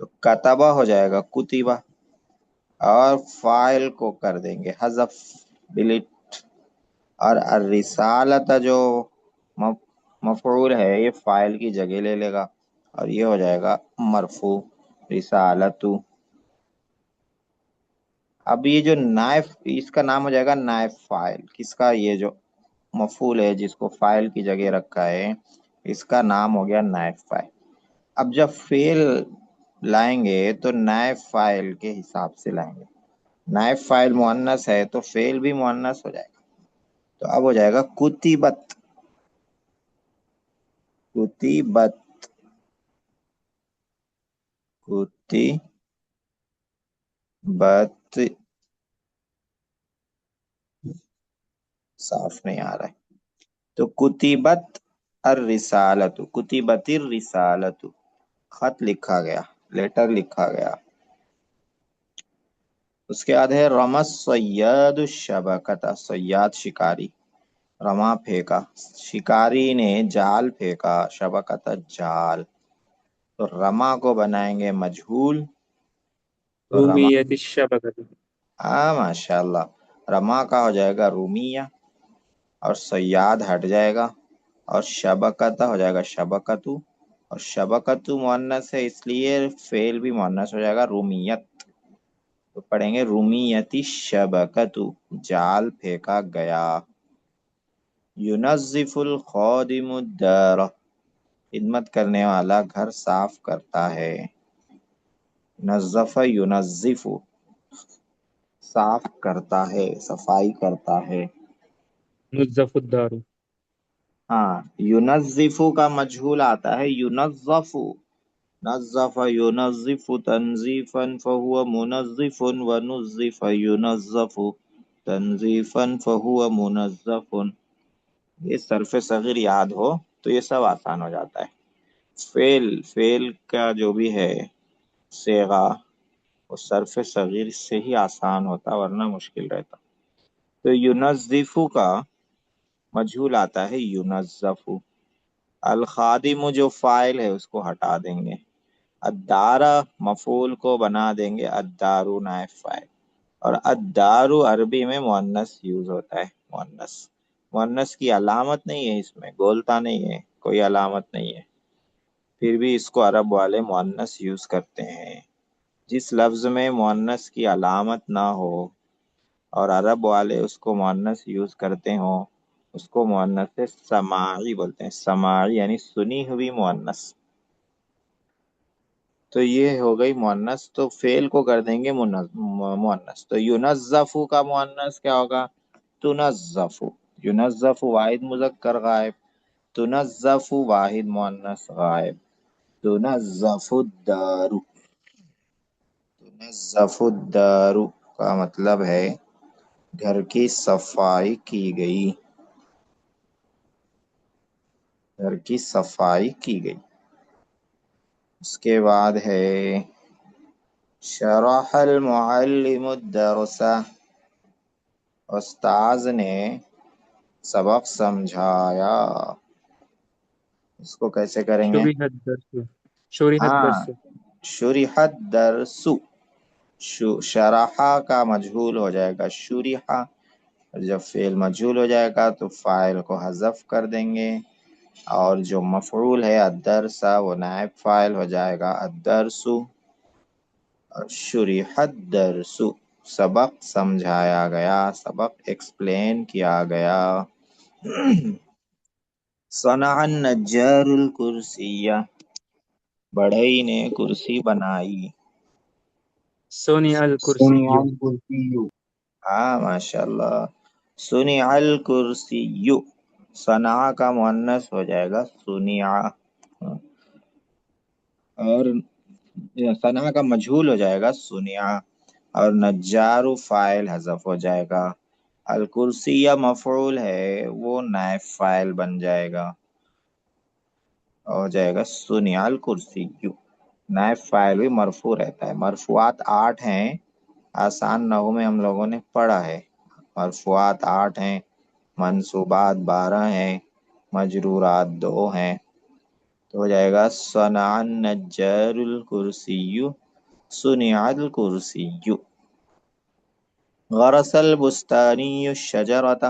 تو کتبہ ہو جائے گا کتبہ، اور فائل کو کر دیں گے حذف، ڈیلیٹ، اور الرسالت جو مفعول ہے یہ فائل کی جگہ لے لے گا اور یہ ہو جائے گا مرفوع رسالتو۔ اب یہ جو نائب، اس کا نام ہو جائے گا نائب فائل، کس کا؟ یہ جو مفعول ہے جس کو فائل کی جگہ رکھا ہے اس کا نام ہو گیا نائب فائل۔ اب جب فعل لائیں گے تو نائب فائل کے حساب سے لائیں گے، نائب فائل مؤنث ہے تو فعل بھی مؤنث ہو جائے گا، تو اب ہو جائے گا کتبت، کتبت، کتبت، صاف نہیں آ رہا ہے، تو کتبت الرسالت، کتبت الرسالت، خط لکھا گیا، لیٹر لکھا گیا۔ اس کے بعد ہے رمس صیاد الشبکۃ، صیاد شکاری، رما پھینکا، شکاری نے جال پھینکا، شبکۃ جال، تو رما کو بنائیں گے مجہول، تو رما، رومیت الشبکۃ، ہاں ماشاء اللہ، رما کا ہو جائے گا رومیہ، اور صیاد ہٹ جائے گا، اور شبکت ہو جائے گا شبکتو، اور شبکتو مؤنث ہے اس لیے فعل بھی مؤنث ہو جائے گا رومیت، تو پڑھیں گے رومیتی شبکتو، جال پھینکا گیا۔ یونظف الخادم الدار، خدمت کرنے والا گھر صاف کرتا ہے، نظف یونظف، صاف کرتا ہے، صفائی کرتا ہے۔ نظف الدار، ہاں، یونظف کا مجہول آتا ہے یونظف، نظف ينظف تنظیفا فهو منظف ونظف ينظف تنظیفا فهو منظف، یہ صرف صغیر یاد ہو تو یہ سب آسان ہو جاتا ہے۔ فعل کا جو بھی ہے صیغہ وہ صرف صغیر سے ہی آسان ہوتا ورنہ مشکل رہتا۔ تو ينظف کا مجہول آتا ہے ينظف، الخادم جو فاعل ہے اس کو ہٹا دیں گے، الدارہ مفعول کو بنا دیں گے الدارو نائب فاعل، اور الدارو عربی میں مؤنث یوز ہوتا ہے، مؤنث، مؤنث کی علامت نہیں ہے، اس میں گولتا نہیں ہے، کوئی علامت نہیں ہے، پھر بھی اس کو عرب والے مؤنث یوز کرتے ہیں۔ جس لفظ میں مؤنث کی علامت نہ ہو اور عرب والے اس کو مؤنث یوز کرتے ہوں اس کو مؤنث سماعی بولتے ہیں، سماعی یعنی سنی ہوئی مؤنث۔ تو یہ ہو گئی مؤنث، تو فعل کو کر دیں گے مؤنث، تو یونظف کا مؤنث کیا ہوگا؟ تنظف، یونظف واحد مذکر غائب، تنظف واحد مؤنث غائب، تنظف الدار، تنظف الدار کا مطلب ہے گھر کی صفائی کی گئی، گھر کی صفائی کی گئی۔ اس کے بعد ہے شرح المعلم الدرس، استاذ نے سبق سمجھایا، اس کو کیسے کریں گے؟ شرح الدرس، شرح ہاں، الدرس، شرحت درس، شرحہ کا مجہول ہو جائے گا شرحہ، جب فعل مجہول ہو جائے گا تو فاعل کو حذف کر دیں گے، اور جو مفعول ہے الدرس وہ نائب فاعل ہو جائے گا الدرس، اور شرحت درس، سبق سمجھایا گیا، سبق ایکسپلین کیا گیا۔ صنع النجار الکرسیہ، بڑھئی نے کرسی بنائی، صنع الکرسی، ہاں ماشاء اللہ، صنع الکرسی، صنع کا مؤنث ہو جائے گا صنع، اور صنع کا مجہول ہو جائے گا صنع، اور نجار فاعل حذف ہو جائے گا، الکرسیہ مفعول ہے وہ نائب فاعل بن جائے گا، ہو جائے گا صنع الکرسی، نائب فاعل بھی مرفوع رہتا ہے۔ مرفوعات 8 ہیں، آسان نحو میں ہم لوگوں نے پڑھا ہے، مرفوعات 8 ہیں، منصوبات 12 ہیں، مجرورات 2 ہیں، تو تو ہو جائے گا صنع النجار الکرسی صنع الکرسی غرس البستانی الشجرۃ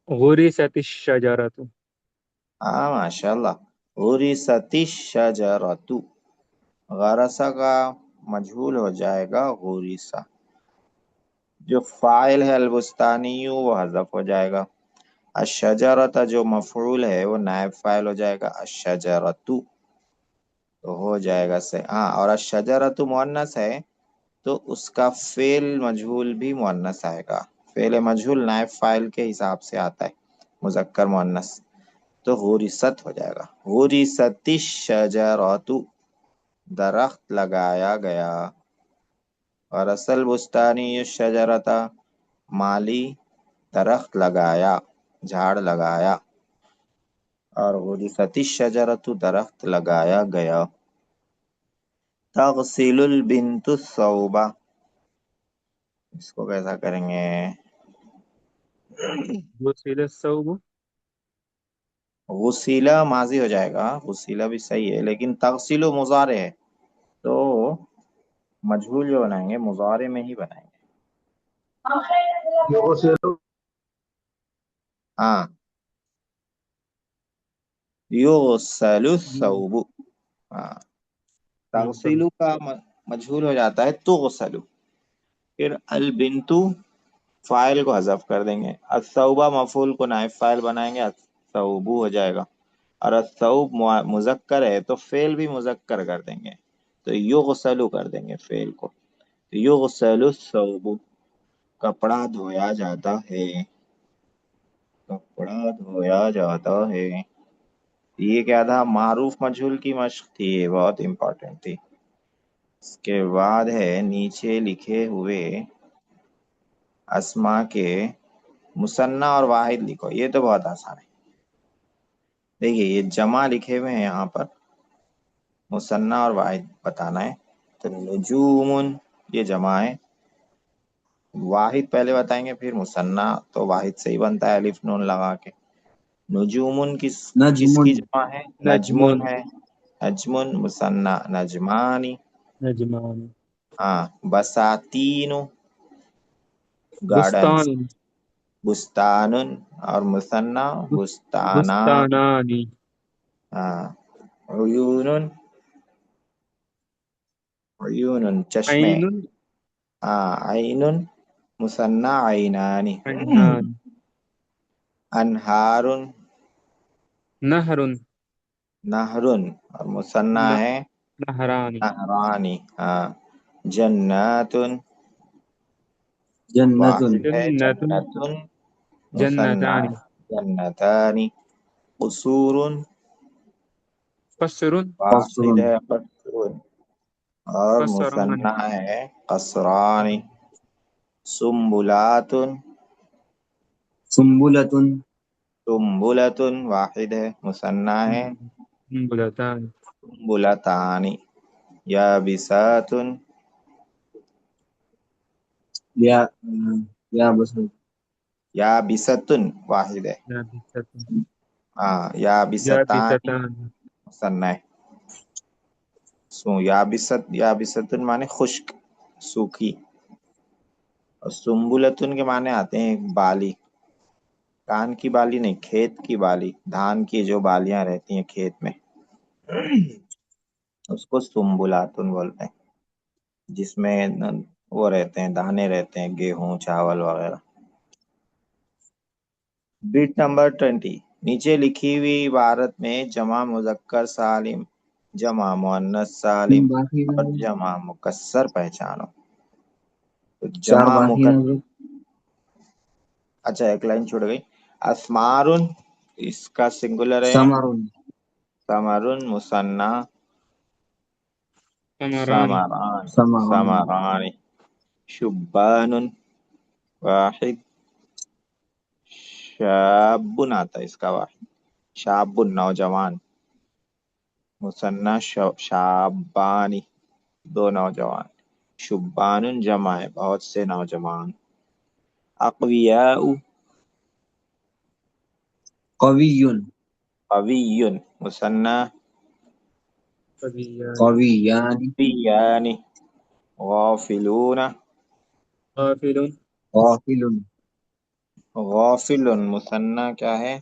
غرست الشجرۃ ماشاء اللہ غرست الشجرۃ غرسہ کا مجہول ہو جائے گا غرسہ، جو فاعل ہے البستانی وہ حذف ہو جائے گا، الشجرۃ جو مفعول ہے وہ نائب فاعل ہو جائے گا الشجرۃ، تو ہو جائے گا سے ہاں، اور الشجرۃ مؤنث ہے تو اس کا فعل مجہول بھی مؤنث آئے گا، فعل مجہول نائب فاعل کے حساب سے آتا ہے مذکر مؤنث، تو غرست ہو جائے گا غرست الشجرۃ درخت لگایا گیا، اور اصل بستانی الشجرۃ مالی درخت لگایا جھاڑ لگایا، اور غرست الشجرۃ درخت لگایا گیا۔ تغسل البنت الثوب، اس کو کیسا کریں گے؟ غسل الثوب غسیلہ ماضی ہو جائے گا، غسیلہ بھی صحیح ہے لیکن تغسل مضارع ہے تو مجہول جو بنائیں گے مضارع میں ہی بنائیں گے۔ ہاں یغسل الثوب، ہاں تغسل کا مجہول ہو جاتا ہے تغسل، پھر البنتو فاعل کو حذف کر دیں گے، الثوبہ مفعول کو نائب فاعل بنائیں گے الثوب ہو جائے گا، اور الثوب مذکر ہے تو فعل بھی مذکر کر دیں گے تو یغسل کر دیں گے فعل کو، یغسل الثوب کپڑا دھویا جاتا ہے، کپڑا دھویا جاتا ہے۔ یہ کیا تھا؟ معروف مجہول کی مشق تھی، یہ بہت امپورٹنٹ تھی۔ اس کے بعد ہے نیچے لکھے ہوئے اسما کے مثنیٰ اور واحد لکھو، یہ تو بہت آسان ہے۔ دیکھیے یہ جمع لکھے ہوئے ہیں یہاں پر، مثنیٰ اور واحد بتانا ہے، تو نجوم یہ جمع ہے، واحد پہلے بتائیں گے پھر مثنیٰ، تو واحد سے ہی بنتا ہے الف نون لگا کے۔ نجومن کس کی جمع ہے؟ نجمن ہے، نجمن مثنیٰ نجمانی، نجمان ہاں بساتین گارڈنس، بستان بستان اور مثنیٰ بستانان، بستانانی ہاں عیون عیون چشمے، عین ہاں عین مثنیٰ عینانی، عینان انہار نہر نہر اور مثنیٰ ہے نہرانی نہرانی، ہاں جنات جنت واحد ہے جنت جنت، مثنیٰ جنتانی جنتان، قصور قصر واحد ہے قصر، اور قصران مثنیٰ ہے قصران، سنبلات سنبلۃ سنبلۃ واحد ہے، مثنیٰ ہے بلتان سنبلتان، یابسات یا یا بس یابست واحد ہے، ہاں یابستان یابستان مثنیٰ ہے، یابست یابست مانے خشک سوکھی، اور سنبلتن کے معنی آتے ہیں بالی، کان کی بالی نہیں، کھیت کی بالی، دھان کی جو بالیاں رہتی ہیں کھیت میں اس کو سنبلاتن بولتے ہیں، جس میں وہ رہتے ہیں دانے رہتے ہیں گیہوں چاول وغیرہ۔ بیٹ نمبر 20، نیچے لکھی ہوئی عبارت میں جمع مذکر سالم، جمع مؤنث سالم باقی اور جمع مکسر پہچانو۔ تو چار جمع باقی مکسر، ہیں اچھا ایک لائن چھوڑ گئی، اسمارن اس کا سنگولر ہے، ثمر ثمرن مثنیٰ ثمرانی ثمران ثمران ثمران، شبان واحد، شاب آتا ہے اس کا واحد، شاب نوجوان، مثنیٰ شابانی دو نوجوان، شبان جمع ہے بہت سے نوجوان، اقویاء قوی قوی مثنى قویان قویان قویان غافلون غافل غافل غافل مثنى کیا ہے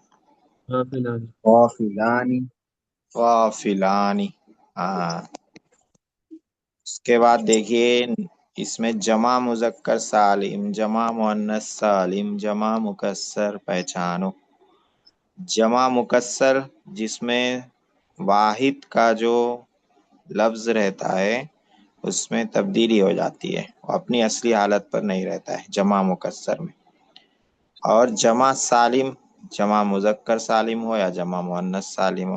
غافلان غافلان غافلان ہاں اس کے بعد دیکھیے اس میں جمع مذکر سالم جمع مؤنث سالم جمع مکسر پہچانو جمع مکسر جس میں واحد کا جو لفظ رہتا ہے اس میں تبدیلی ہو جاتی ہے وہ اپنی اصلی حالت پر نہیں رہتا ہے جمع مکسر میں اور جمع سالم جمع مذکر سالم ہو یا جمع مؤنث سالم ہو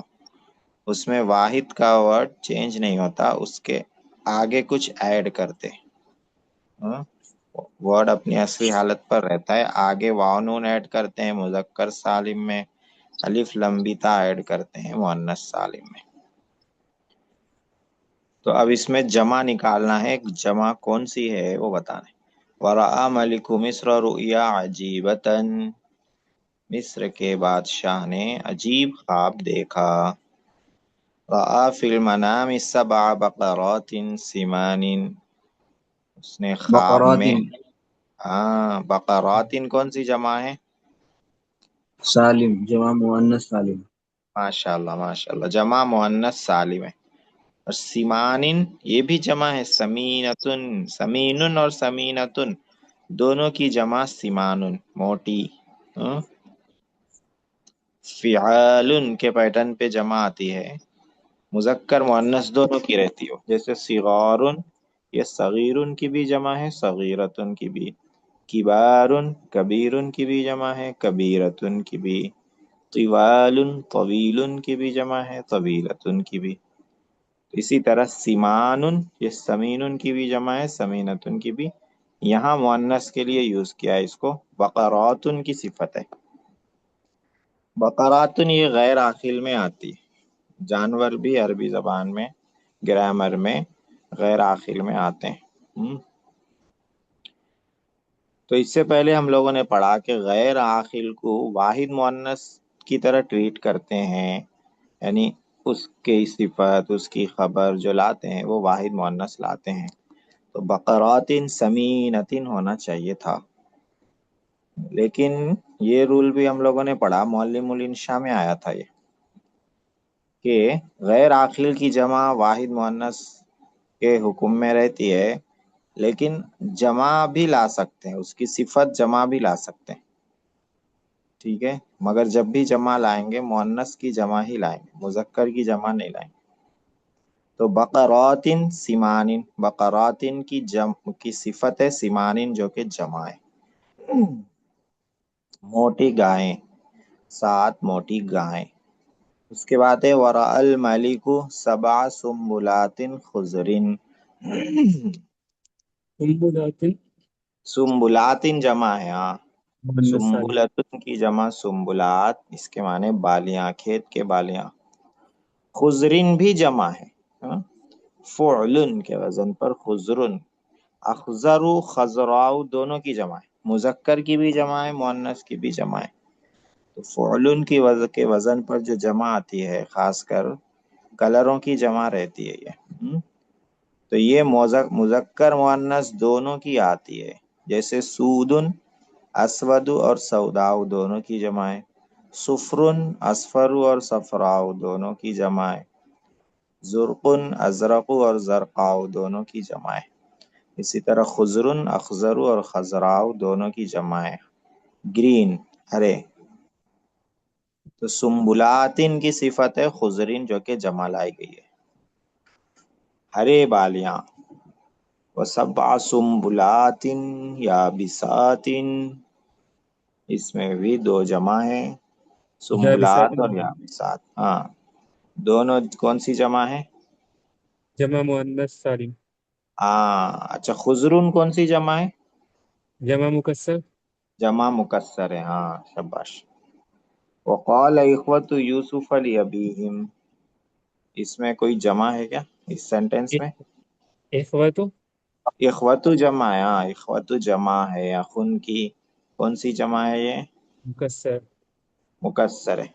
اس میں واحد کا ورڈ چینج نہیں ہوتا اس کے آگے کچھ ایڈ کرتے ورڈ اپنی اصلی حالت پر رہتا ہے آگے واو نون ایڈ کرتے ہیں مذکر سالم میں الف لمبی تا ایڈ کرتے ہیں مؤنث سالم میں تو اب اس میں جمع نکالنا ہے جمع کون سی ہے وہ بتانا ہے ورآ ملک مصر رؤیا عجیبتاً مصر کے بادشاہ نے عجیب خواب دیکھا رآ فی المنام سبع بقرات سمان اس نے خواب بقرات میں بقرات کون سی جمع ہے سالم جمع مؤنث سالم ماشاء اللہ جمع مؤنث سالم ہے اور سیمان یہ بھی جمع ہے سمینتن سمین اور سمینتن دونوں کی جمع سیمان موٹی فعال کے پیٹرن پہ جمع آتی ہے مذکر مؤنث دونوں کی رہتی ہو جیسے صغار یہ صغیر کی بھی جمع ہے صغیرتن کی بھی کبار کبیر کی بھی جمع ہے کبیرتن کی بھی طوال طویل کی بھی جمع ہے طویلتن کی بھی اسی طرح سیمان یہ سمین کی بھی جمع ہے سمینتن کی بھی یہاں مؤنث کے لیے یوز کیا ہے اس کو بقراتن کی صفت ہے بقراتن یہ غیر عاقل میں آتی ہے جانور بھی عربی زبان میں گرامر میں غیر عاقل میں آتے ہیں تو اس سے پہلے ہم لوگوں نے پڑھا کہ غیر عاقل کو واحد مؤنث کی طرح ٹریٹ کرتے ہیں یعنی اس کی صفت اس کی خبر جو لاتے ہیں وہ واحد مؤنث لاتے ہیں تو بقرات سمینۃ ہونا چاہیے تھا لیکن یہ رول بھی ہم لوگوں نے پڑھا معلم الانشاء میں آیا تھا یہ کہ غیر عاقل کی جمع واحد مؤنث کے حکم میں رہتی ہے لیکن جمع بھی لا سکتے ہیں اس کی صفت جمع بھی لا سکتے ہیں ٹھیک ہے مگر جب بھی جمع لائیں گے مؤنث کی جمع ہی لائیں گے مذکر کی جمع نہیں لائیں گے تو بقرات سیمان بقرات کی صفت ہے سیمان جو کہ جمع ہے موٹی گائیں 7 موٹی گائیں اس کے بعد ہے ورأى الملك 7 سنبلات خضر سنبلات سنبلات جمع ہے مؤنث سالم سنبلتن کی جمع سنبلات اس کے معنی بالیاں کھیت کے بالیاں خضرن بھی جمع ہے فعلن کے وزن پر خضرن اخضر خضراء دونوں کی جمع ہے مذکر کی بھی جمع ہے مؤنث کی بھی جمع ہے تو فعلن کی کے وزن پر جو جمع آتی ہے خاص کر کلروں کی جمع رہتی ہے یہ تو یہ مذکر مؤنث دونوں کی آتی ہے جیسے سودن اسود اور سوداء دونوں کی جمع ہے صفرن اصفر اور صفراء دونوں کی جمع ہے زرقن ازرق اور زرقاء دونوں کی جمع ہے اسی طرح خضرن اخضر اور خضراء دونوں کی جمع ہے گرین ہرے تو سنبلاتن کی صفت ہے خضرین جو کہ جمع لائی گئی ہے ہرے بالیاں وسبع سنبلات یابسات اس میں بھی 2 جمع ہیں یابسات سنبلات اور یابسات دونوں کون سی جمع ہے جمع مؤنث سالم اچھا خضرون کون سی جمع ہے جمع مکسر جمع مکسر ہے شاباش وقال اخوت یوسف لابیہم اس میں کوئی جمع ہے کیا اس سینٹینس میں اخوت اخوت جمع ہے اخوت جمع ہے اخن کی کون سی جمع ہے یہ مکسر مکسر ہے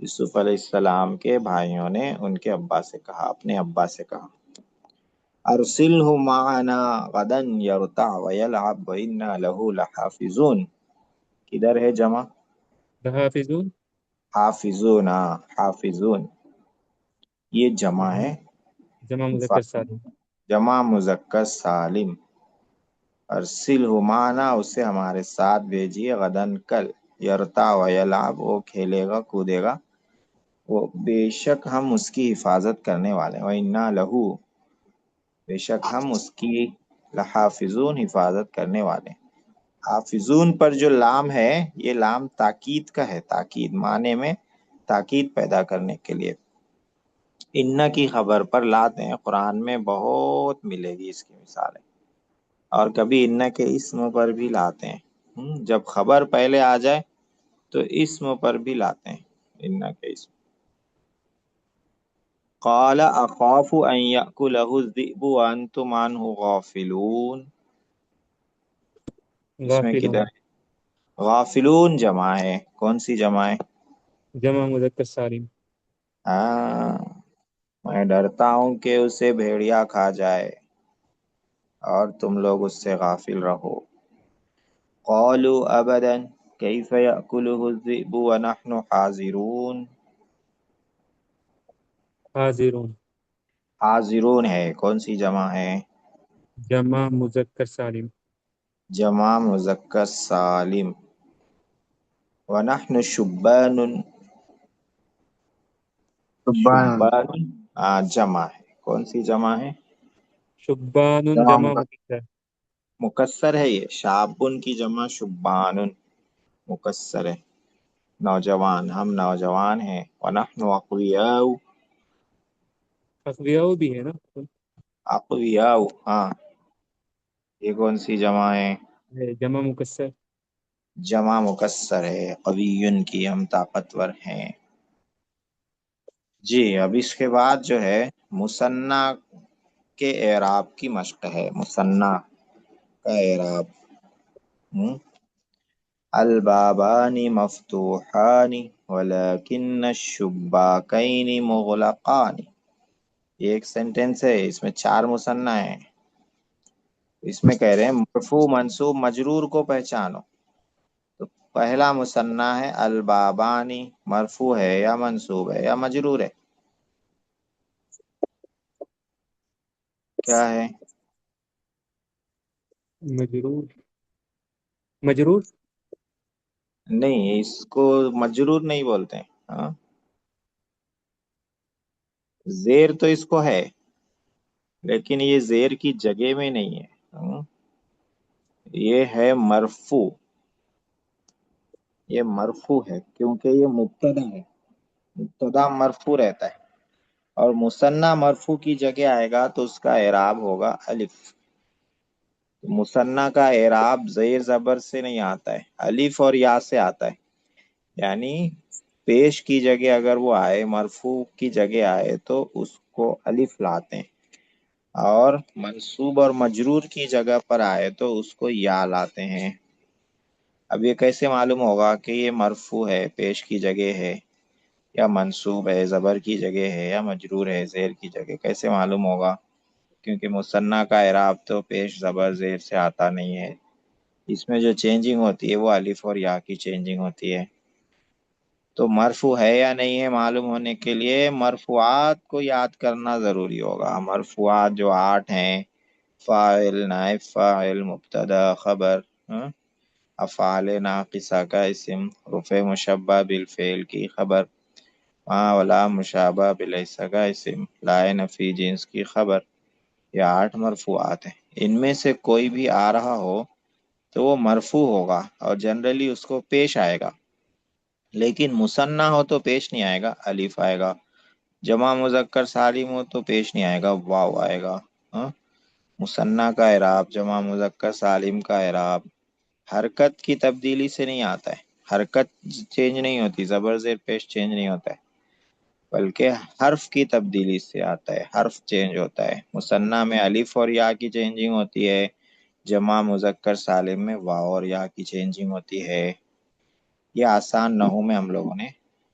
یوسف علیہ السلام کے بھائیوں نے ان کے ابا سے کہا، اپنے ابا سے کہا، ارسلہ معنا غدا یرتع ویلعب وإنا له لحافظون۔ کدھر ہے جمع؟ لحافظون، حافظون، حافظون، یہ جمع ہے، جمع مذکر سالم۔ جمع مذکر سالم۔ ارسلہ معنا، اسے ہمارے ساتھ بھیجیے، غدن کل، یرتع ویلعب، وہ کھیلے گا کودے گا، وہ بے شک ہم اس کی حفاظت کرنے والے ہیں، وإنا لہ، بے شک ہم اس کی لحافظون، حفاظت کرنے والے ہیں۔ حافظون پر جو لام ہے یہ لام تاکید کا ہے، تاکید معنی میں تاکید پیدا کرنے کے لیے۔ ان کی خبر پر لاتے ہیں، قرآن میں بہت ملے گی اس کی مثالیں، اور کبھی ان کے اسم پر بھی لاتے ہیں۔ جب خبر پہلے آ جائے تو اسم پر بھی لاتے ہیں، ان کے اسم۔ قال اخاف ان یأکلہ الذئب وانتم عنہ غافلون، اس میں غافلون، کدھر ہے؟ غافلون جمع ہے، کون سی جمع ہے؟ جمع مذکر سالم۔ ہاں، میں ڈرتا ہوں کہ اسے بھیڑیا کھا جائے اور تم لوگ اس سے غافل رہو۔ قالوا ابدا کیف یأکلہ الذئب ونحن حاضرون، حاضرون، حاضرون ہے، کون سی جمع ہے؟ جمع مذکر سالم۔ جمع مذکر سالم۔ ونحن شبان، سبحان، شبان جمع ہے، کون سی جمع ہے؟ شبان، جمع جمع مذکر، مذکر۔ مکسر ہے، یہ شابن کی جمع شبان، مکسر ہے، نوجوان، ہم نوجوان ہیں۔ ونحن اقویاء، اقویاء بھی ہے نا؟ اقویاء، ہاں، یہ کون سی جمع ہے؟ جمع مکسر۔ جمع مکسر ہے، قویٌ کی، ہم طاقتور ہیں۔ جی، اب اس کے بعد جو ہے مثنیٰ کے اعراب کی مشق ہے، مثنیٰ کا اعراب۔ البابان مفتوحان ولكن الشباکین مغلقان، یہ ایک سینٹنس ہے، اس میں 4 مثنیٰ ہیں۔ اس میں کہہ رہے ہیں مرفوع منصوب مجرور کو پہچانو، تو پہلا مثنیٰ ہے البابانی، مرفوع ہے یا منصوب ہے یا مجرور ہے؟ کیا ہے؟ مجرور، مجرور، نہیں، اس کو مجرور نہیں بولتے ہیں، ہاں، زیر تو اس کو ہے لیکن یہ زیر کی جگہ میں نہیں ہے، یہ ہے مرفوع، یہ مرفوع ہے کیونکہ یہ مبتدا ہے، مبتدا مرفوع رہتا ہے، اور مثنیٰ مرفوع کی جگہ آئے گا تو اس کا اعراب ہوگا الف۔ مثنیٰ کا اعراب زیر زبر سے نہیں آتا ہے، الف اور یا سے آتا ہے، یعنی پیش کی جگہ اگر وہ آئے، مرفوع کی جگہ آئے تو اس کو الف لاتے ہیں، اور منصوب اور مجرور کی جگہ پر آئے تو اس کو یا لاتے ہیں۔ اب یہ کیسے معلوم ہوگا کہ یہ مرفوع ہے، پیش کی جگہ ہے، یا منصوب ہے، زبر کی جگہ ہے، یا مجرور ہے، زیر کی جگہ؟ کیسے معلوم ہوگا؟ کیونکہ مثنیٰ کا اعراب تو پیش زبر زیر سے آتا نہیں ہے، اس میں جو چینجنگ ہوتی ہے وہ الف اور یا کی چینجنگ ہوتی ہے۔ تو مرفوع ہے یا نہیں ہے معلوم ہونے کے لیے مرفوعات کو یاد کرنا ضروری ہوگا۔ مرفوعات جو 8 ہیں، فاعل، نائب فاعل، مبتدا، خبر، افعال ناقصہ کا اسم، رفع مشبہ بالفعل کی خبر، ما ولا مشابہ بلیس کا اسم، لائے نفی جنس کی خبر، یہ 8 مرفوعات ہیں۔ ان میں سے کوئی بھی آ رہا ہو تو وہ مرفوع ہوگا اور جنرلی اس کو پیش آئے گا، لیکن مثنیٰ ہو تو پیش نہیں آئے گا، الف آئے گا۔ جمع مذکر سالم ہو تو پیش نہیں آئے گا، واو آئے گا۔ مثنیٰ کا اعراب، جمع مذکر سالم کا اعراب حرکت کی تبدیلی سے نہیں آتا ہے، حرکت چینج نہیں ہوتی، زبر زیر پیش چینج نہیں ہوتا ہے، بلکہ حرف کی تبدیلی سے آتا ہے، حرف چینج ہوتا ہے۔ مثنیٰ میں الف اور یا کی چینجنگ ہوتی ہے، جمع مذکر سالم میں واو اور یا کی چینجنگ ہوتی ہے۔ یہ آسان نحو میں ہم لوگوں نے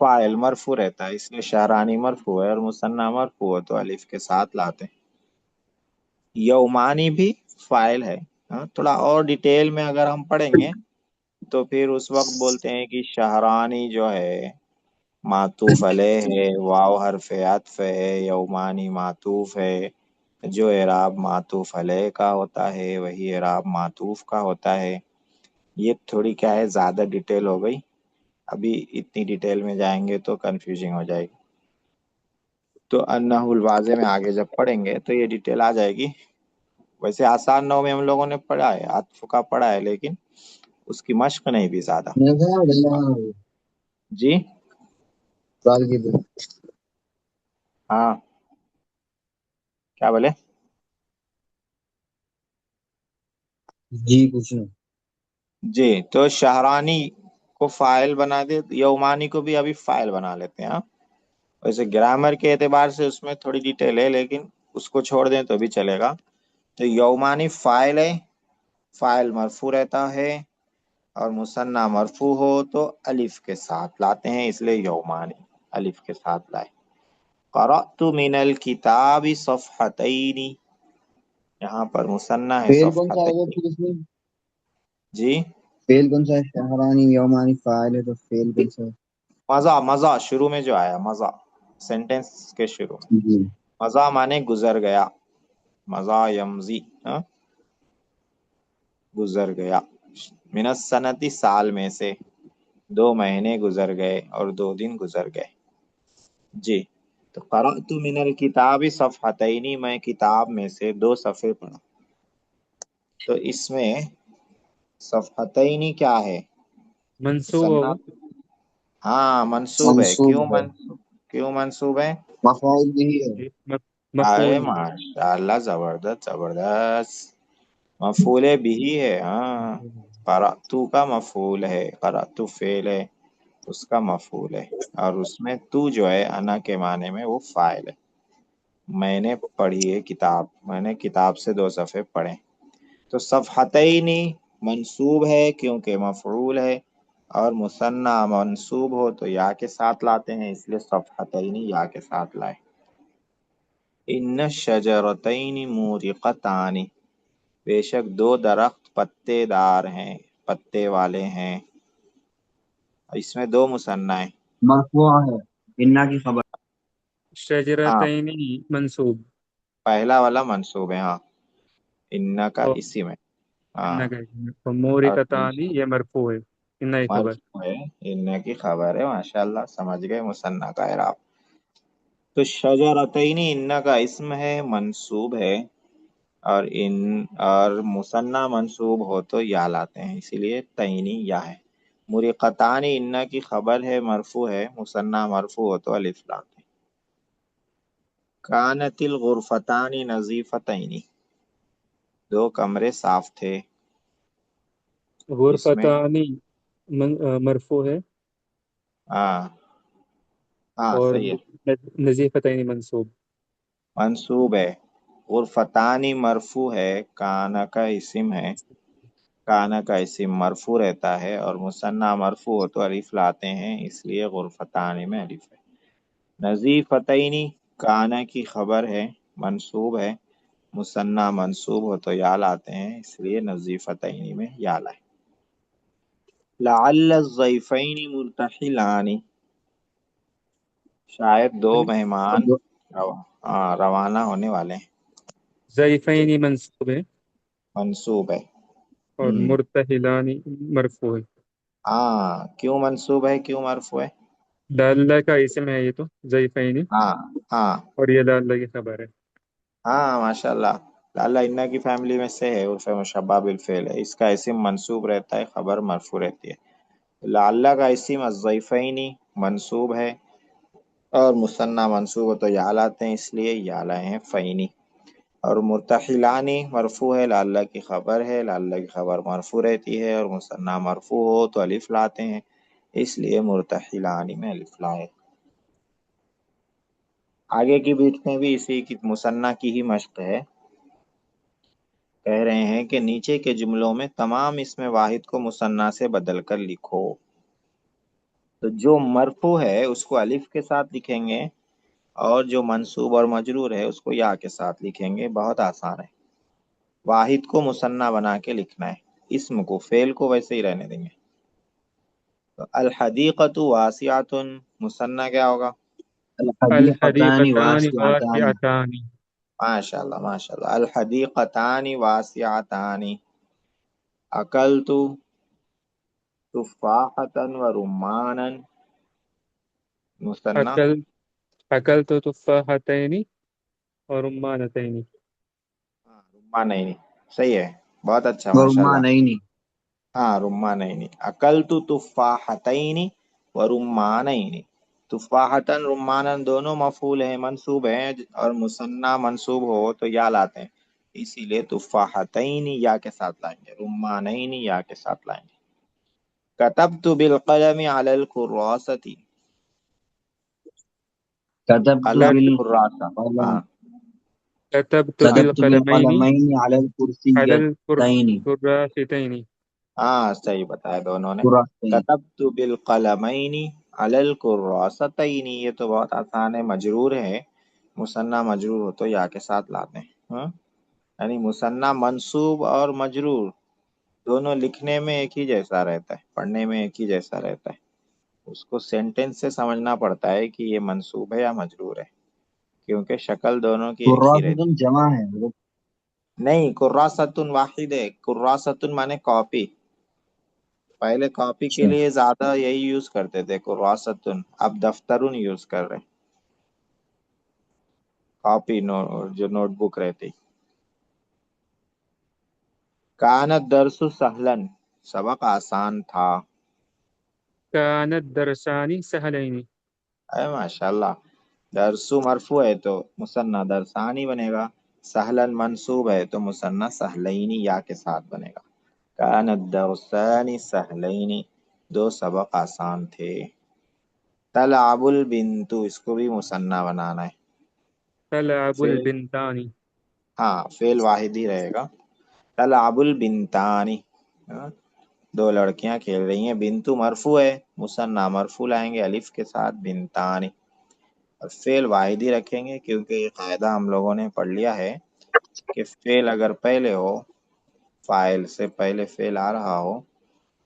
فاعل مرفوع رہتا ہے، اس لیے شہرانی مرفوع ہے، اور مثنیٰ مرفوع ہے تو الف کے ساتھ لاتے ہیں۔ یومانی بھی فاعل ہے۔ ہاں، تھوڑا اور ڈیٹیل میں اگر ہم پڑھیں گے تو پھر اس وقت بولتے ہیں کہ شہرانی جو ہے معطوف علیہ ہے، واو حرف عطف ہے، یومانی معطوف ہے، جو اعراب معطوف علیہ کا ہوتا ہے وہی اعراب معطوف کا ہوتا ہے۔ یہ تھوڑی کیا ہے، زیادہ ڈیٹیل ہو گئی، ابھی اتنی ڈیٹیل میں جائیں گے تو کنفیوژنگ ہو جائے گی، تو النحو الواضح میں آگے جب پڑھیں گے تو یہ ڈیٹیل آ جائے گی۔ ویسے آسان نحو میں ہم لوگوں نے پڑھا ہے، عطف کا پڑھا ہے، لیکن اس کی مشق نہیں بھی زیادہ۔ جی سوال کی دو ہاں، کیا بولے؟ جی کچھ نہیں۔ جی، تو شہرانی کو فاعل بنا دے، یومانی کو بھی ابھی فاعل بنا لیتے ہیں۔ ہاں، ویسے گرامر کے اعتبار سے اس میں تھوڑی ڈیٹیل ہے، لیکن اس کو چھوڑ دیں تو بھی چلے گا۔ تو یومانی فاعل ہے، فاعل مرفوع رہتا ہے، اور مثنیٰ مرفوع ہو تو الف کے ساتھ لاتے ہیں، اس لیے یومانی الف کے ساتھ لائے۔ قرأت من الکتاب صفحتین، یہاں پر مثنیٰ ہے فعل کون سا ہے وہ صفحتین۔ پھر اس میں؟ جی، فعل کون سا ہے؟ شہرانی یومانی فاعل ہے تو فعل کون سا ہے؟ مزہ مزہ شروع میں جو آیا، مزہ سینٹینس کے شروع میں، جی مزہ مانے گزر گیا، مزہ یمزی، ہاں، گزر گیا۔ من السنتی، سال میں سے، 2 مہینے گزر گئے اور 2 دن گزر گئے۔ جی، تو قرأت من الکتاب صفحتین، میں کتاب میں سے 2 صفحے پڑھا۔ تو اس میں صفحتین کیا ہے؟ منصوب مثنیٰ، ہوگا، ہاں منصوب ہے۔ منصوب ہے، کیوں منصوب ہے؟ مفعول بھی ہے۔ جی، ارے مفعول۔ ماشاء اللہ، زبردست زبردست، مفعول بھی ہے۔ ہاں، قرأتو کا مفعول ہے، قرأتو فعل ہے، اس کا مفعول ہے، اور اس میں تو جو ہے انا کے معنی میں وہ فاعل ہے۔ میں نے پڑھی ہے کتاب، میں نے کتاب سے 2 صفحے پڑھے۔ تو صفحتین منصوب ہے کیونکہ مفعول ہے، اور مثنیٰ منصوب ہو تو یا کے ساتھ لاتے ہیں، اس لیے صفحتین یا کے ساتھ لائے۔ ان الشجرتین مورقتان، بے شک 2 درخت پتے دار ہیں، پتے والے ہیں۔ اس میں 2 مثنیٰ ہیں۔ مرفوع ہے، انا کی خبر۔ ہاں، شجرتین منصوب، پہلا والا منصوب ہے، ہاں، ان کا اور اسی میں، ہاں، اور مورکتان یہ مرفوع ہے، ان کی خبر۔ مرفوع ہے، ان کی خبر ہے۔ ماشاء اللہ، سمجھ گئے مثنیٰ کا اعراب۔ تو شجرتین ان کا اسم ہے، منصوب ہے، اور مثنیٰ منصوب ہو تو یا لاتے ہیں، اسی لیے تینی یا ہے۔ مرقتان ان کی خبر ہے، مرفوع ہے، مثنیٰ مرفوع ہو تو الف لاتے ہیں۔ کانت الغرفتان نظیفتین، 2 کمرے صاف تھے۔ اس میں غرفتان مرفوع ہے، ہاں، ہاں اور صحیح ہے، نظیفتین منصوب۔ منصوب ہے۔ غرفتانی مرفوع ہے، کانا کا اسم ہے، کانا کا اسم مرفوع رہتا ہے، اور مثنیٰ مرفوع ہو تو الف لاتے ہیں، اس لیے غرفتانی میں الف ہے۔ نظیفتین کانا کی خبر ہے، منصوب ہے، مثنیٰ منصوب ہو تو یا لاتے ہیں، اس لیے نظیفتین میں یا لائے۔ لعل الضیفین مرتحلان، شاید 2 مہمان روانہ ہونے والے ہیں، ضیفین منصوب ہے، منصوب ہے۔ اور مرتحلان مرفوع ہے۔ ہاں، کیوں منصوب ہے، کیوں مرفوع ہے؟ لعل کا اسم ہے یہ تو، ضیفین، ہاں، ہاں، اور یہ لعل کی خبر ہے۔ ہاں، ماشاء اللہ، لعل انا کی فیملی میں سے ہے، عرف مشبہ بالفعل ہے، اس کا اسم منصوب رہتا ہے، خبر مرفوع رہتی ہے۔ لعل کا اسم الضیفین منصوب ہے، اور مثنیٰ منصوب ہو تو یا لاتے ہیں، اس لیے یا لائے ہیں فینی۔ اور مرتحلانی مرفوع ہے، لعل کی خبر ہے، لعل کی خبر مرفوع رہتی ہے، اور مثنیٰ مرفوع ہو تو الف لاتے ہیں، اس لیے مرتحلانی میں الف لائے۔ آگے کی بیٹ میں بھی اسی کی مثنیٰ کی ہی مشق ہے۔ کہہ رہے ہیں کہ نیچے کے جملوں میں تمام اسم واحد کو مثنیٰ سے بدل کر لکھو۔ تو جو مرفوع ہے اس کو الف کے ساتھ لکھیں گے، اور جو منصوب اور مجرور ہے اس کو یا کے ساتھ لکھیں گے. بہت آسان ہے. واحد کو مثنیٰ بنا کے لکھنا ہے، اسم کو، فعل کو ویسے ہی رہنے دیں گے. تو الحدیقۃ واسعۃ، مثنیٰ کیا ہوگا؟ الحديقتان الحدیقتان واسعتان. واسعتان. ماشاء اللہ ماشاء اللہ. الحدیقتان واسعتان. اکلت تفاحة ورمانا، مثنیٰ. اکل اکلت تفاحتین اور رمانتین. رمانین، صحیح ہے، بہت اچھا ماشاء اللہ. ورمانين. ہاں رمانین. اکلت تفاحتین ورمانین. تفاحتن رمانن دونوں مفعول ہیں، منصوب ہیں، اور مثنیٰ منصوب ہو تو یا لاتے ہیں، اسی لیے تفاحتین یا کے ساتھ لائیں گے، رمانین یا کے ساتھ لائیں گے. کتبت بالقلم علی الکراسۃ، كتبت قلم کراسہ. بالقلم ہاں كتبت ہاں كتبت بالقلمين بالقلمين على على الكرسيين. الكراستين. ہاں صحیح بتایا دونوں نے. كراستين. کتبت بالقلمین علی الکراستین، یہ تو بہت آسان ہے، مجرور ہے، مثنیٰ مجرور ہو تو یا کے ساتھ لاتے ہیں. ہاں یعنی مثنیٰ منصوب اور مجرور دونوں لکھنے میں ایک ہی جیسا رہتا ہے، پڑھنے میں ایک ہی جیسا رہتا ہے. اس کو سینٹینس سے سمجھنا پڑتا ہے کہ یہ منصوب ہے یا مجرور ہے، کیونکہ شکل دونوں کی ایک ہی رہتی كراسة جمع ہے حضرت. نہیں. کراستن واحد ہے. کراستن مانے کاپی. پہلے کاپی کے اچھا. لیے زیادہ یہی یوز کرتے تھے کراستن، اب دفترن یوز کر رہے ہیں. کاپی جو نوٹ بک رہتی. کانت درس سہلن، سبق آسان تھا. كان الدرسان سهلين. اے ماشاء اللہ. درسو مرفوع ہے تو مثنیٰ درسانی بنے گا، سہلن منصوب ہے تو مثنیٰ سہلینی یا کے ساتھ بنے گا. کانت درسان سہلینی، دو سبق آسان تھے. تلعب البنت، اس کو بھی مثنیٰ بنانا ہے. تلعب فعل، البنتان. ہاں فعل واحد ہی رہے گا. تلعب البنتانی، ہاں، دو لڑکیاں کھیل رہی ہیں. بنتو مرفوع ہے، مثنیٰ مرفوع لائیں گے الف کے ساتھ، بنتانی. اور فعل واحد ہی رکھیں گے، کیونکہ یہ قاعدہ ہم لوگوں نے پڑھ لیا ہے کہ فعل اگر پہلے ہو، فاعل سے پہلے فعل آ رہا ہو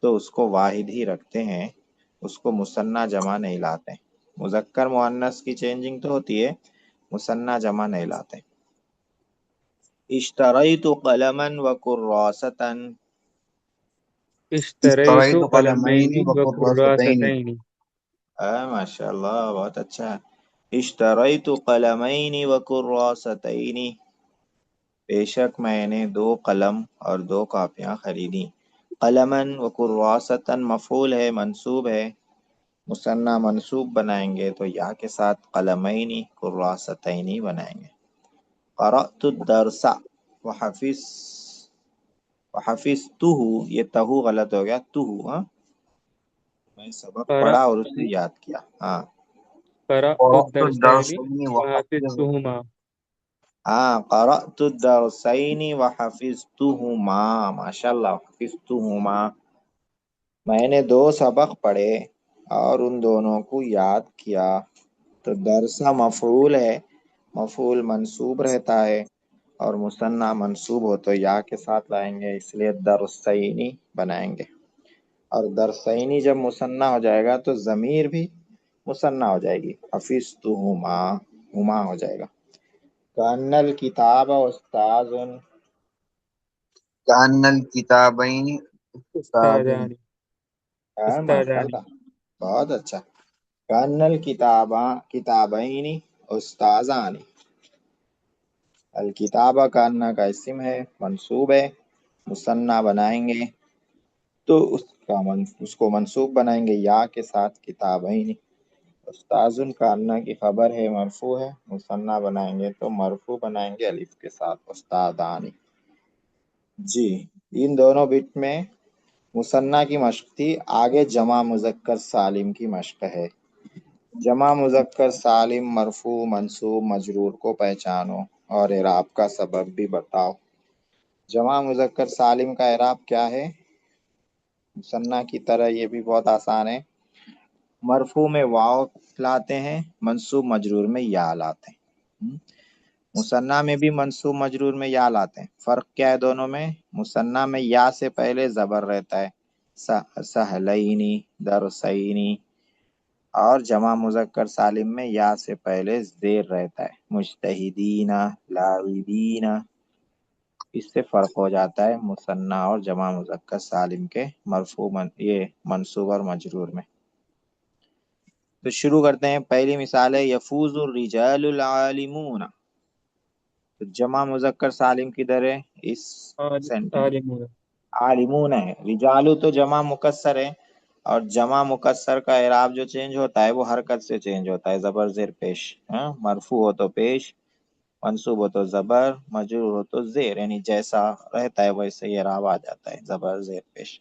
تو اس کو واحد ہی رکھتے ہیں، اس کو مثنیٰ جمع نہیں لاتے. مذکر مؤنث کی چینجنگ تو ہوتی ہے، مثنیٰ جمع نہیں لاتے. اشتریت قلما وکراستاً. اشتريت اشتريت قلمين قلمين وكراستين. وكراستين. ماشاء اللہ بہت اچھا ہے. اشتریت قلمین وکراستین، بے شک میں نے دو قلم اور دو کاپیاں خریدی. قلمن وکراستاً مفعول ہے، منصوب ہے، مثنیٰ منصوب بنائیں گے تو یا کے ساتھ قلمین کراستین بنائیں گے. قرأت الدرس وحفظتہ، یہ تہو غلط ہو گیا، تہو. ہاں میں سبق قرأت پڑھا اور اسے یاد کیا. ہاں قرأت قرأت الدرسين الدرسين وحفظت. وحفظتهما. ہاں قرأت الدرسین وحفظتہما، ماشاء اللہ، حفظتہما، میں نے دو سبق پڑھے اور ان دونوں کو یاد کیا. تو درسہ مفعول ہے، مفعول منصوب رہتا ہے، اور مثنیٰ منصوب ہو تو یا کے ساتھ لائیں گے، اس لیے درسینی بنائیں گے. اور درسینی جب مثنیٰ ہو جائے گا تو ضمیر بھی مثنیٰ ہو جائے گی، حفظتہما، ہما ہو جائے گا. کأن الکتاب استاذ. كأن الكتابين أستاذ. استاذان. ماشاء استاذان. اللہ بہت اچھا. کأن کتابین استاذان. الکتابہ کأن کا اسم ہے، منصوب ہے، مثنیٰ بنائیں گے تو اس کو منصوب بنائیں گے یا کے ساتھ، کتابین. استاذ کأن کی خبر ہے، مرفوع ہے، مثنیٰ بنائیں گے تو مرفوع بنائیں گے الف کے ساتھ، استادان. جی ان دونوں بٹ میں مثنیٰ کی مشق تھی. آگے جمع مذکر سالم کی مشق ہے. جمع مذکر سالم مرفوع منصوب مجرور کو پہچانو اور اعراب کا سبب بھی بتاؤ. جمع مذکر سالم کا اعراب کیا ہے؟ مثنیٰ کی طرح یہ بھی بہت آسان ہے. مرفوع میں واو لاتے ہیں، منصوب مجرور میں یا لاتے ہیں۔ مثنیٰ میں بھی منصوب مجرور میں یا لاتے ہیں۔ فرق کیا ہے دونوں میں؟ مثنیٰ میں یا سے پہلے زبر رہتا ہے، سہلینی، درسینی، اور جمع مذکر سالم میں یا سے پہلے زیر رہتا ہے، مجتہدین، لاعبین۔ اس سے فرق ہو جاتا ہے مثنیٰ اور جمع مذکر سالم کے مرفوع یہ منصوب اور مجرور میں۔ تو شروع کرتے ہیں۔ پہلی مثال ہے یفوز الرجال العالمون، تو جمع مذکر سالم کدھر ہے اس سینٹنس؟ عالمون، عالمون ہے۔ رجالو تو جمع مکسر ہے، اور جمع مکسر کا اعراب جو چینج ہوتا ہے وہ حرکت سے چینج ہوتا ہے، زبر زیر پیش۔ مرفوع ہو تو پیش، منصوب ہو تو زبر، مجرور ہو تو زیر، یعنی جیسا رہتا ہے ویسے ہی اعراب آ جاتا ہے، زبر زیر پیش۔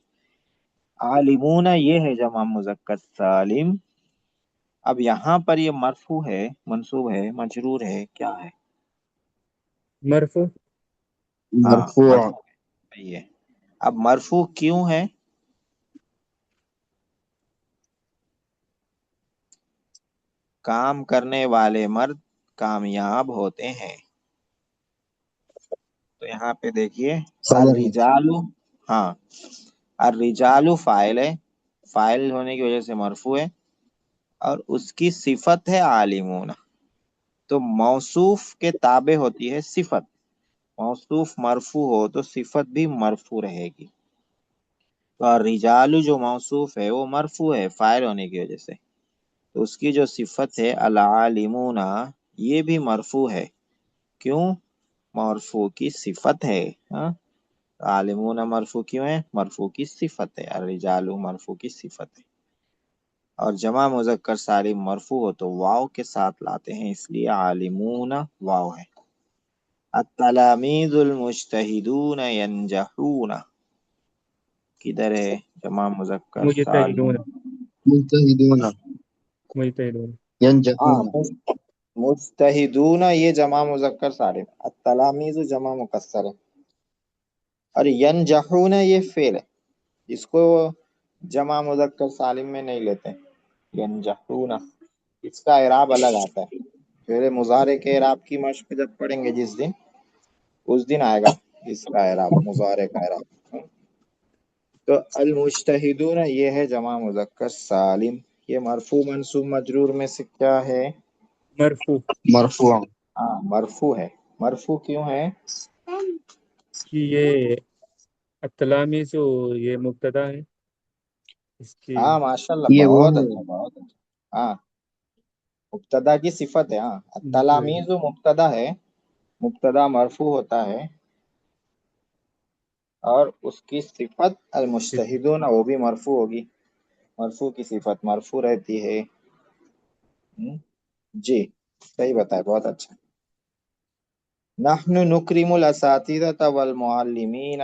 عالمون یہ ہے جمع مذکر سالم۔ اب یہاں پر یہ مرفوع ہے، منصوب ہے، مجرور ہے، کیا ہے؟ مرفوع، ہاں مرفوع، مرفوع ہے۔ اب مرفوع کیوں ہے؟ کام کرنے والے مرد کامیاب ہوتے ہیں۔ تو یہاں پہ دیکھیے خبر ہے۔ الرجال، ہاں الرجال فاعل ہے، فاعل ہونے کی وجہ سے مرفوع ہے، اور اس کی صفت ہے عالمون۔ تو موصوف کے تابع ہوتی ہے صفت، موصوف مرفوع ہو تو صفت بھی مرفوع رہے گی۔ تو الرجال جو موصوف ہے وہ مرفوع ہے فاعل ہونے کی وجہ سے، تو اس کی جو صفت ہے العالمون یہ بھی مرفوع ہے، کیوں؟ مرفوع کی صفت ہے۔ عالمون مرفوع کیوں ہے؟ مرفوع کی صفت ہے، الرجال مرفوع کی صفت ہے۔ اور جمع مذکر سالم مرفوع ہو تو واو کے ساتھ لاتے ہیں، اس لیے عالمون واو ہے۔ التلاميذ المجتہدون ینجحون کدھر ہے؟ جمع مذکر سالم۔ مجتہدون، مجتہدون مجتہدون، ینجحون، مجتہدون یہ جمع مذکر سالم، التلامیذ جمع مکسر ہے، اور ینجحون یہ فعل ہے، اس کو جمع مذکر سالم میں نہیں لیتے۔ ینجحون اس کا اعراب الگ آتا ہے، فعل مضارع کے اعراب کی مشق جب پڑھیں گے جس دن، اس دن آئے گا اس کا اعراب، مضارع کا اعراب۔ تو المجتہدون یہ ہے جمع مذکر سالم، یہ مرفوع منصوب مجرور میں سے کیا ہے؟ مرفوع، مرفوع، ہاں مرفوع ہے۔ مرفوع کیوں ہے؟ کہ یہ التلامیذ جو یہ مبتدا ہے اس کی، ہاں ماشاءاللہ، یہ وہ بہت ہے۔ اچھا، بہت اچھا۔ ہاں مبتدا کی صفت ہے۔ ہاں التلامیذ مبتدا ہے، مبتدا مرفوع ہوتا ہے، اور اس کی صفت المجتہدون وہ بھی مرفوع ہوگی، مرفوع کی صفت مرفوع رہتی ہے۔ جی صحیح بتائے، بہت اچھا۔ نحن نکرم الاساتذة والمعلمین،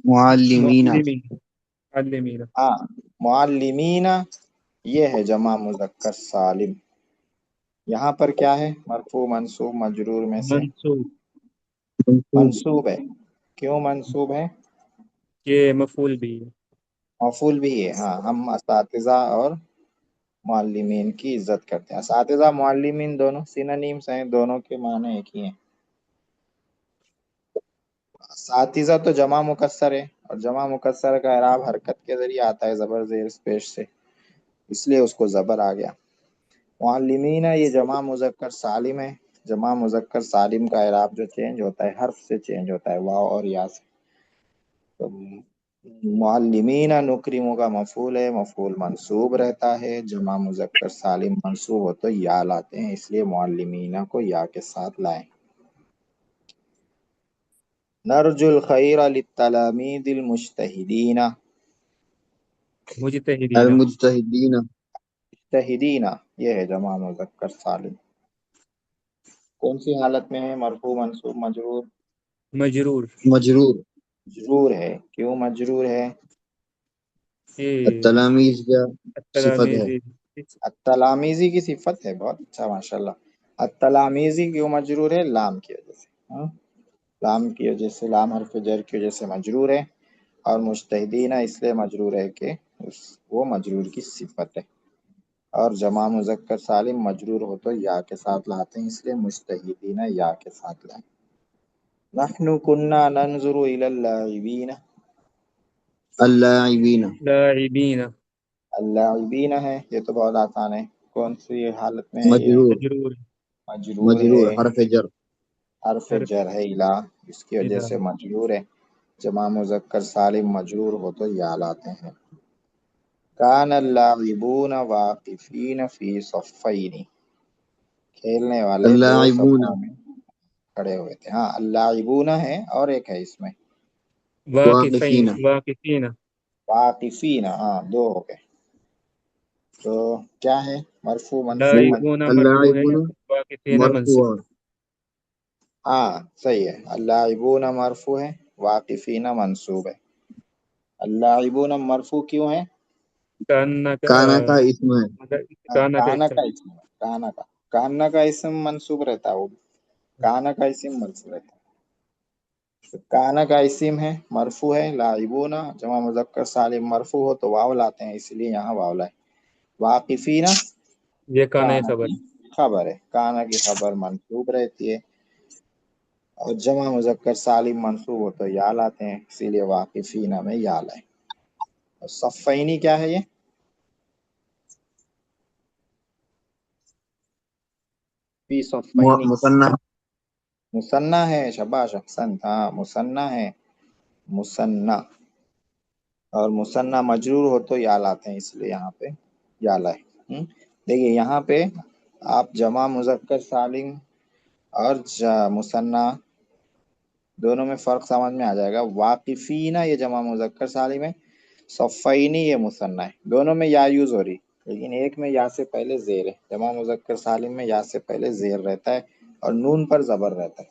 معلمین، معلمین، معلمین، ہاں معلمین یہ ہے جمع مذکر سالم۔ یہاں پر کیا ہے؟ مرفوع منصوب مجرور میں سے منصوب، منصوب، منصوب ہے۔ کیوں منصوب ہے؟ یہ مفعول بھی ہے۔ مفعول بھی ہے، ہاں ہم اساتذہ اور معلمین کی عزت کرتے ہیں۔ اساتذہ معلمین دونوں سینونیمز ہیں، دونوں کے معنی ایک ہی ہیں۔ اساتذہ تو جمع مکسر ہے، اور جمع مکسر کا اعراب حرکت کے ذریعے آتا ہے زبر زیر پیش سے، اس لیے اس کو زبر آ گیا۔ معلمین یہ جمع مذکر سالم ہے، جمع مذکر سالم کا اعراب جو چینج ہوتا ہے حرف سے چینج ہوتا ہے، واو اور یا سے۔ تو معلمین نکرموں کا مفعول ہے، مفعول منصوب رہتا ہے، جمع مذکر سالم منصوب ہو تو یا لاتے ہیں، اس لیے معلمین کو یا کے ساتھ لائیں۔ نرجو الخیر للتلاميذ المجتہدین، مجتہدین، المجتہدین، مجتہدین یہ ہے جمع مذکر سالم، کون سی حالت میں ہے؟ مرفوع منصوب مجرور؟ مجرور، مجرور، مجرور ہے۔ کیوں مجرور ہے؟ یہ التلامیذ کا صفت ہے۔ التلامیذ، التلامیزی کی صفت ہے، بہت اچھا ماشاءاللہ۔ التلامیزی کیوں مجرور ہے؟ لام کی وجہ سے، لام کی وجہ سے، لام حرف جر کی وجہ سے مجرور ہے، اور مجتہدین اس لیے مجرور ہے کہ وہ مجرور کی صفت ہے، اور جمع مذکر سالم مجرور ہو تو یا کے ساتھ لاتے ہیں، اس لیے مجتہدین یا کے ساتھ لائیں۔ نحن كنا ننظر الى اللاعبین، اللاعبین لاعبین اللاعبین ہے، یہ تو بہت آسان ہے، کون سی حالت میں ہے یہ؟ مجرور مجرور مجرور ہے، مجرور حرف جر حرف حرف جر ہے الا، اس کی وجہ اذا سے مجرور ہے۔ جمع مذکر سالم مجرور ہو تو یا لاتے ہیں۔ کان اللاعبون واقفین فی صفین، کھیلنے والے دو اللاعبون صفوں میں کھڑے ہوئے تھے۔ ہاں اللاعبون ہے، اور ایک ہے اس میں واقفین واقفین واقفین واقفین، ہاں دو ہو گئے۔ تو کیا ہے؟ مرفوع منصوب لاعبون مرفوع ہے، اللاعبون واقفین مرفوع منصوب۔ ہاں صحیح ہے، اللاعبون مرفوع ہے، واقفین منصوب ہے۔ اللاعبون مرفوع کیوں ہے؟ کانا کا کانا کا اسم ہے، کانا کا کانا اسم کا اسم ہے، کانا کا اسم منصوب رہتا ہے، وہ کانا کا اسم منصوب رہتا ہے۔ تو کانا کا اسم ہے، مرفوع ہے، لاعبون جمع مذکر سالم مرفوع ہو تو واو لاتے ہیں، اس لیے یہاں واو لائے۔ واقفین یہ کانا کانا خبر کی خبر ہے، کانا کی خبر منصوب رہتی ہے، اور جمع مذکر سالم منصوب ہو تو یا لاتے ہیں، اسی لیے واقفین میں یا لائے۔ اور صفینی کیا ہے؟ یہ فی صفینی مثنى مثنیٰ ہے، شاباش احسنت، ہاں مثنیٰ ہے، مثنیٰ، اور مثنیٰ مجرور ہو تو یا لاتے ہیں، اس لیے یہاں پہ یا لائے۔ دیکھیے یہاں پہ آپ جمع مذکر سالم اور مثنیٰ دونوں میں فرق سمجھ میں آ جائے گا۔ واقفین یہ جمع مذکر سالم ہے، صفینی یہ مثنیٰ ہے، دونوں میں یا یوز ہو رہی، لیکن ایک میں یا سے پہلے زیر ہے، جمع مذکر سالم میں یا سے پہلے زیر رہتا ہے اور نون پر زبر رہتا ہے،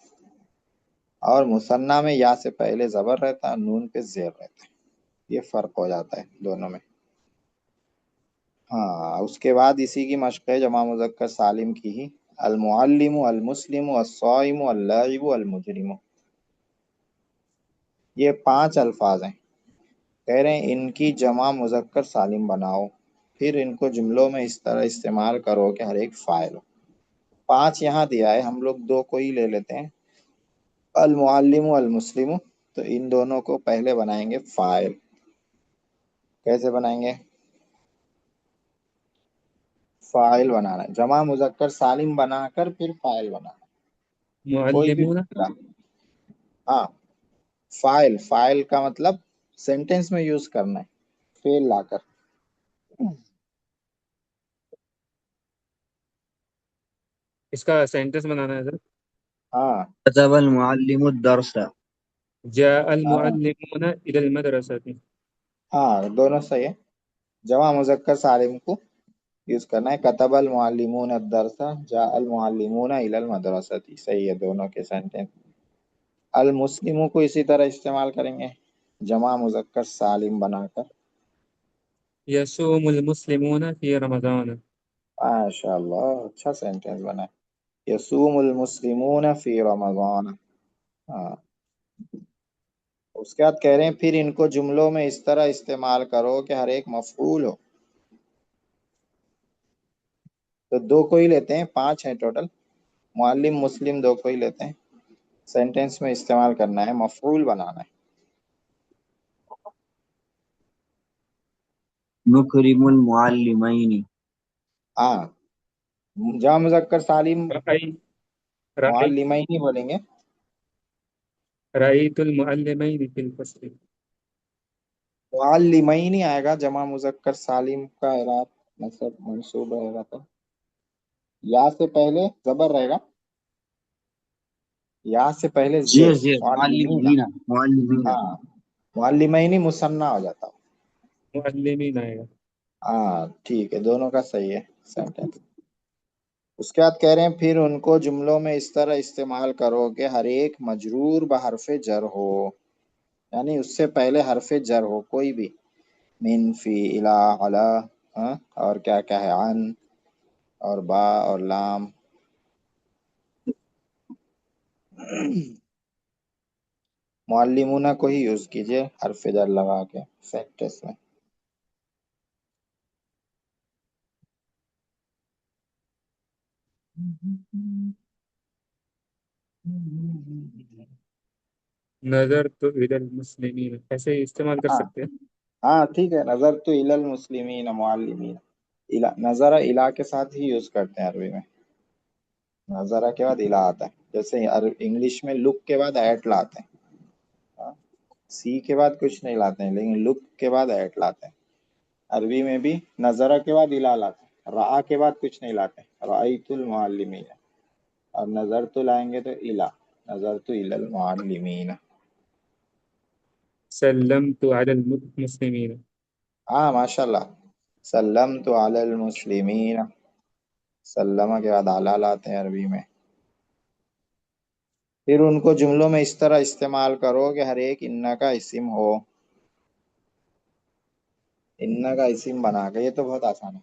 اور مثنیٰ میں یا سے پہلے زبر رہتا ہے، نون پہ زیر رہتا ہے، یہ فرق ہو جاتا ہے دونوں میں۔ ہاں اس کے بعد اسی کی مشق ہے جمع مذکر سالم کی ہی، المعلم المسلم الصائم اللاعب المجرم، یہ 5 الفاظ ہیں، کہہ رہے ہیں ان کی جمع مذکر سالم بناؤ، پھر ان کو جملوں میں اس طرح استعمال کرو کہ ہر ایک فاعل ہو۔ 5 یہاں دیا ہے، ہم لوگ 2 کو ہی لے لیتے ہیں، المعلم المسلم، تو ان دونوں کو پہلے بنائیں گے فاعل۔ کیسے بنائیں گے؟ فاعل بنانا ہے، جمع مذکر سالم بنا کر پھر فاعل بنانا ہے، کوئی بھی معلمون فعل۔ ہاں فاعل کا مطلب سینٹینس میں یوز کرنا ہے، فعل لا کر۔ اس کا سینٹنس بنانا ہے سر۔ ہاں كتب المعلم الدرس جاء ہاں المعلمون الى المدرسة۔ ہاں دونوں صحیح ہے، جمع مذکر سالم کو یوز کرنا ہے، کتب المعلمون الدرس، جاء المعلمون الى المدرسة، صحیح ہے دونوں کے سینٹینس۔ المسلموں کو اسی طرح استعمال کریں گے، جمع مذکر سالم بنا کر۔ يصوم المسلمون في رمضان۔ ماشاء اللہ اچھا سینٹینس بنا ہے، یصوم المسلمون فی رمضان۔ ہاں اس کے بعد کہہ رہے ہیں پھر ان کو جملوں میں اس طرح استعمال کرو کہ ہر ایک مفعول ہو، تو 2 کو ہی لیتے ہیں، 5 ہیں ٹوٹل، معلم مسلم 2 کو ہی لیتے ہیں، سینٹینس میں استعمال کرنا ہے، مفعول بنانا ہے۔ نكرم المعلمين ہاں جمع مذکر سالم رأي رأي معلمین ہی بولیں گے، رأيت المعلمين في الفصل۔ معلمین ہی آئے گا، جمع مذکر سالم کا اعراب نصب منصوب رہے گا تو یا سے پہلے زبر رہے گا، یا سے پہلے زیر زیر، زیر معلمین، معلمين ہاں معلمین ہی مثنیٰ ہو جاتا۔ معلمين آئے گا۔ ہاں ٹھیک ہے، دونوں کا صحیح ہے سینٹینس۔ اس کے بعد کہہ رہے ہیں پھر ان کو جملوں میں اس طرح استعمال کرو کہ ہر ایک مجرور بحرف جر ہو، یعنی اس سے پہلے حرف جر ہو کوئی بھی، من، فی، الا، علی، ہاں اور کیا کیا ہے، عن اور با اور لام۔ معلمونہ کو ہی یوز کیجئے حرف جر لگا کے سینٹینس میں۔ نظر تو ادھر مسلمین ایسے ہی استعمال کر ہاں سکتے ہیں. ہاں ٹھیک ہے، نظر تو الی المسلمین معلمین، نظر الا کے ساتھ ہی یوز کرتے ہیں عربی میں، نظرہ کے بعد الا آتا ہے، جیسے انگلش میں لک کے بعد ایٹ لاتے ہیں، سی کے بعد کچھ نہیں لاتے ہیں لیکن لک کے بعد ایٹ لاتے ہیں، عربی میں بھی نظرہ کے بعد الا لاتے ہیں، رعا کے بعد کچھ نہیں لاتے، رأیت المعلمین، اور نظر تو لائیں گے تو الا، نظر تو الی المعلمین. سلمت علی المسلمین. ہاں ماشاء اللہ، سلمت علی المسلمین، سلمہ کے بعد اعلیٰ لاتے ہیں عربی میں. پھر ان کو جملوں میں اس طرح استعمال کرو کہ ہر ایک ان کا اسم ہو، ان کا اسم بنا کے، یہ تو بہت آسان ہے.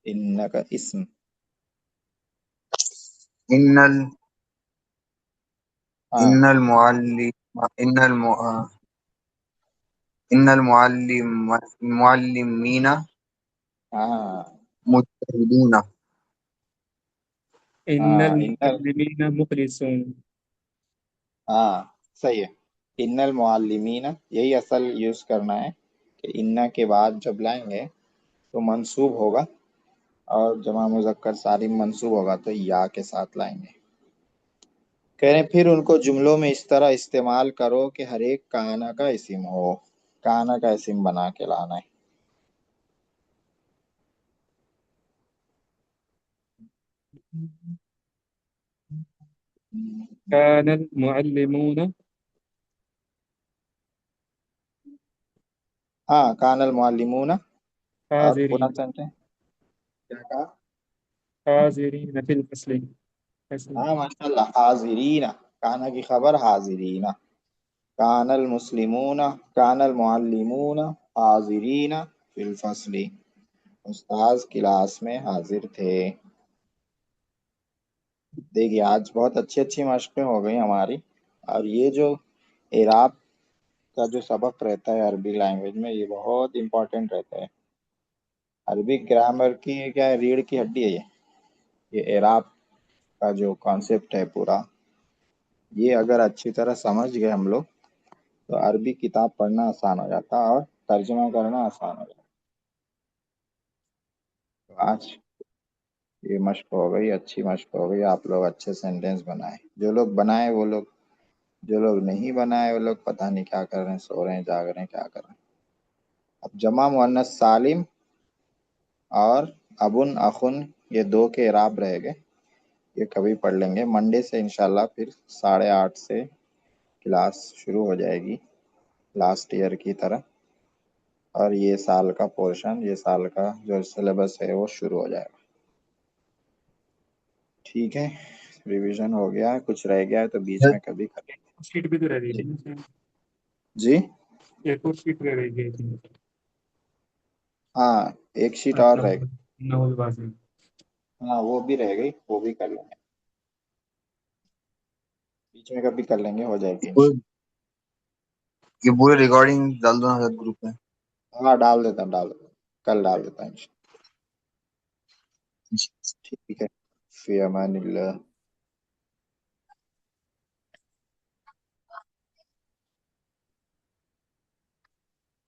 ان کا اسم، ان ال ہاں ان المعلم ان الم ان المعلمین ہاں مجتہدون. ان ہاں المعلمین مخلصون. ہاں صحیح ہے، ان المعلمین، یہی اصل یوز کرنا ہے کہ ان کے بعد جب لائیں گے تو منصوب ہوگا، اور جمع مذکر سالم منصوب ہوگا تو یا کے ساتھ لائیں گے. کہہ رہے ہیں پھر ان کو جملوں میں اس طرح استعمال کرو کہ ہر ایک کانا کا اسم ہو، کانا کا اسم بنا کے لانا ہے. کان المعلمون ہاں کان المعلمون، اور پورا حاضرین سنٹینس کیا کہا؟ حاضرین فی الفصل. ایسے. ہاں ماشاء اللہ، حاضرین، کانا کی خبر حاضرین، کان المسلمون، کان المعلمون حاضرین فی الفصل، استاذ کلاس میں حاضر تھے. دیکھیے آج بہت اچھی اچھی مشقیں ہو گئی ہماری، اور یہ جو اعراب کا جو سبق رہتا ہے عربی لینگویج میں، یہ بہت امپورٹنٹ رہتا ہے. عربی گرامر کی کیا ہے، ریڑھ کی ہڈی ہے یہ اعراب کا جو کانسیپٹ ہے پورا، یہ اگر اچھی طرح سمجھ گئے ہم لوگ تو عربی کتاب پڑھنا آسان ہو جاتا اور ترجمہ کرنا آسان ہو جاتا. تو آج یہ مشق ہو گئی، اچھی مشق ہو گئی، آپ لوگ اچھے سینٹینس بنائے، جو لوگ بنائے وہ لوگ، جو لوگ نہیں بنائے وہ لوگ پتہ نہیں کیا کر رہے ہیں، سو رہے ہیں، جاگ رہے ہیں، کیا کر رہے ہیں. اب جمع مؤنث سالم اور ابن اخن، یہ دو کے اعراب رہ گئے، یہ کبھی پڑھ لیں گے. منڈے سے انشاءاللہ پھر 8:30 سے کلاس شروع ہو جائے گی لاسٹ ایئر کی طرح، اور یہ سال کا پورشن، یہ سال کا جو سلیبس ہے وہ شروع ہو جائے گا. ٹھیک ہے، ریویژن ہو گیا، کچھ رہ گیا ہے تو بیچ میں کبھی کر. شیٹ بھی تو رہ رہی جی ہے. جی ایک اور شیٹ رہ رہی ہے. ہاں ایک شیٹ اور رہ گئی، نول بازی. ہاں وہ بھی رہ گئی، وہ بھی کر لیں گے، بیچ میں کبھی کر لیں گے، ہو جائے گی انشاءاللہ. یہ پورے ریکارڈنگ ڈال دو نا حضرت گروپ میں. ہاں ڈال دیتا ہوں، کل ڈال دیتا ہوں انشاءاللہ. ٹھیک ہے، فی امان اللہ.